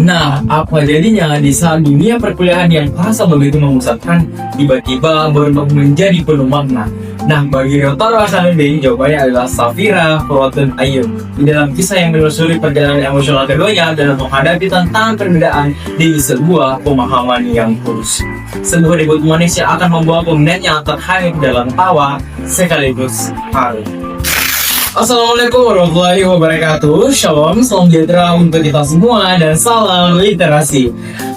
Nah, apa jadinya di saat dunia perkuliahan yang terasa begitu membosankan, tiba-tiba berubah menjadi penuh makna? Nah, bagi Dr. Hasanuddin, jawabannya adalah Safira Furatun Ayyub. Di dalam kisah yang menelusuri perjalanan emosional keduanya dalam menghadapi tantangan perbedaan di sebuah pemahaman yang lurus. Sebuah debut manis yang akan membawa peminatnya terhanyut dalam tawa sekaligus haru. Assalamualaikum warahmatullahi wabarakatuh. Shalom, salam sejahtera untuk kita semua dan salam literasi.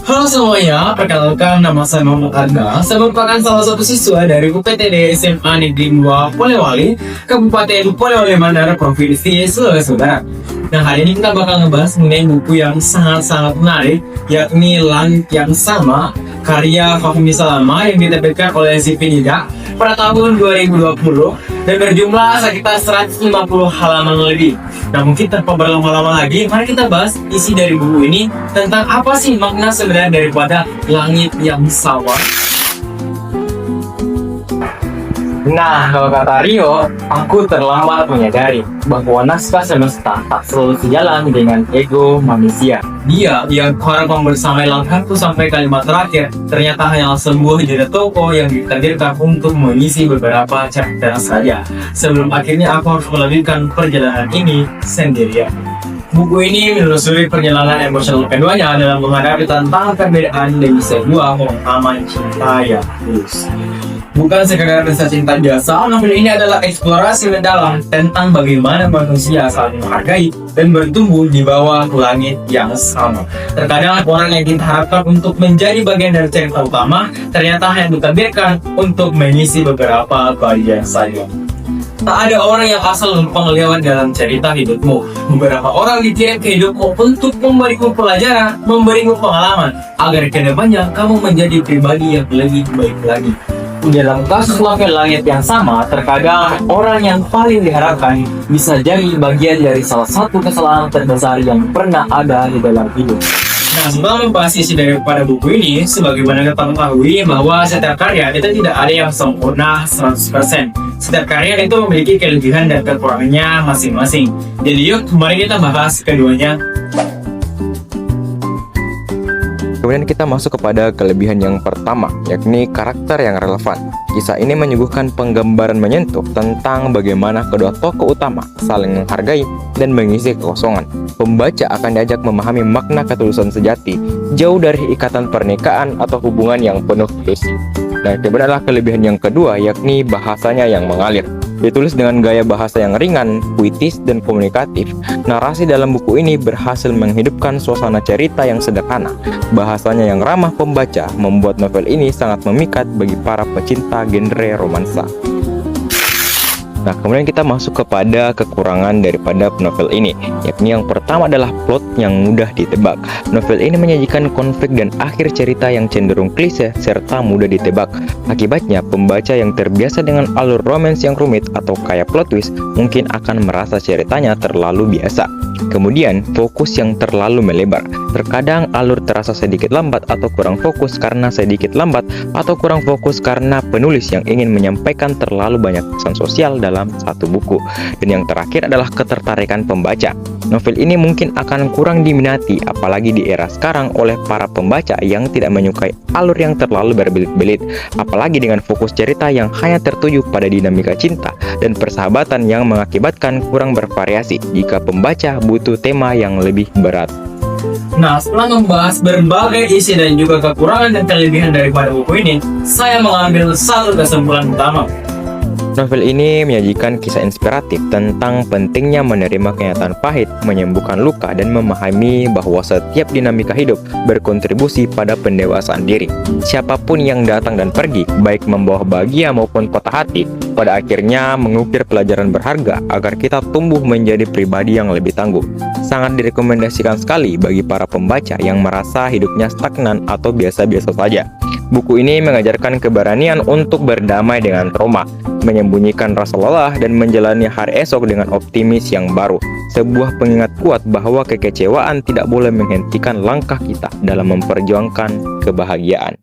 Halo semuanya, perkenalkan nama saya Muhammad Arga. Saya merupakan salah satu siswa dari UPTD SMA Negeri 2 Polewali, Kabupaten Polewali Mandar, Provinsi Sulawesi Barat. Nah, hari ini kita bakal ngebahas mengenai buku yang sangat-sangat menarik, yakni Langit yang Sama, karya Fahmi Salama yang diterbitkan oleh Zivinida pada tahun 2020 dan berjumlah sekitar 150 halaman lebih. Nah, mungkin tanpa berlama-lama lagi, mari kita bahas isi dari buku ini tentang apa sih makna sebenarnya daripada Langit yang Sama. Nah, kalau kata Rio, aku terlambat menyadari bahwa naskah semesta tak selalu sejalan dengan ego manusia. Dia yang harap membersamai langkahku sampai kalimat terakhir ternyata hanyalah sebuah jeda toko yang ditakdirkan untuk mengisi beberapa chapter saja. Sebelum akhirnya aku harus melanjutkan perjalanan ini sendirian. Buku ini menelusuri perjalanan emosional keduanya dalam menghadapi tantangan perbedaan dari sebuah pemahaman cinta yang tulus. Bukan sekadar kisah cinta biasa, novel ini adalah eksplorasi mendalam tentang bagaimana manusia saling menghargai dan bertumbuh di bawah langit yang sama. Terkadang orang yang kita harapkan untuk menjadi bagian dari cerita utama ternyata hanya ditakdirkan untuk mengisi beberapa bagian saja. Tak ada orang yang asal numpang lewat dalam cerita hidupmu. Beberapa orang dikirim ke hidupmu untuk memberimu pelajaran, memberimu pengalaman, agar kedepannya kamu menjadi pribadi yang lebih baik lagi. Dalam kasus novel Langit yang Sama, terkadang orang yang paling diharapkan bisa jadi bagian dari salah satu kesalahan terbesar yang pernah ada di dalam hidup. Nah, sebelum membahas isi daripada buku ini, sebagaimana kita ketahui bahwa setiap karya itu tidak ada yang sempurna 100%. Setiap karya itu memiliki kelebihan dan kekurangannya masing-masing. Jadi yuk, mari kita bahas keduanya. Kemudian kita masuk kepada kelebihan yang pertama, yakni karakter yang relevan. Kisah ini menyuguhkan penggambaran menyentuh tentang bagaimana kedua tokoh utama saling menghargai dan mengisi kekosongan. Pembaca akan diajak memahami makna ketulusan sejati, jauh dari ikatan pernikahan atau hubungan yang penuh tulus. Dan kemudian adalah kelebihan yang kedua, yakni bahasanya yang mengalir. Ditulis dengan gaya bahasa yang ringan, puitis, dan komunikatif. Narasi dalam buku ini berhasil menghidupkan suasana cerita yang sederhana. Bahasanya yang ramah pembaca membuat novel ini sangat memikat bagi para pecinta genre romansa. Nah, kemudian kita masuk kepada kekurangan daripada novel ini, yakni yang pertama adalah plot yang mudah ditebak. Novel ini menyajikan konflik dan akhir cerita yang cenderung klise serta mudah ditebak. Akibatnya, pembaca yang terbiasa dengan alur romans yang rumit atau kaya plot twist mungkin akan merasa ceritanya terlalu biasa. Kemudian, fokus yang terlalu melebar. Terkadang alur terasa sedikit lambat atau kurang fokus karena sedikit lambat atau kurang fokus karena penulis yang ingin menyampaikan terlalu banyak pesan sosial dalam satu buku. Dan yang terakhir adalah ketertarikan pembaca. Novel ini mungkin akan kurang diminati apalagi di era sekarang oleh para pembaca yang tidak menyukai alur yang terlalu berbelit-belit, apalagi dengan fokus cerita yang hanya tertuju pada dinamika cinta dan persahabatan yang mengakibatkan kurang bervariasi jika pembaca butuh tema yang lebih berat. Nah, setelah membahas berbagai isi dan juga kekurangan dan kelebihan daripada buku ini, saya mengambil satu kesimpulan utama. Novel ini menyajikan kisah inspiratif tentang pentingnya menerima kenyataan pahit, menyembuhkan luka, dan memahami bahwa setiap dinamika hidup berkontribusi pada pendewasaan diri. Siapapun yang datang dan pergi, baik membawa bahagia maupun patah hati, pada akhirnya mengukir pelajaran berharga agar kita tumbuh menjadi pribadi yang lebih tangguh. Sangat direkomendasikan sekali bagi para pembaca yang merasa hidupnya stagnan atau biasa-biasa saja. Buku ini mengajarkan keberanian untuk berdamai dengan trauma, menyembunyikan rasa lelah, dan menjalani hari esok dengan optimis yang baru. Sebuah pengingat kuat bahwa kekecewaan tidak boleh menghentikan langkah kita dalam memperjuangkan kebahagiaan.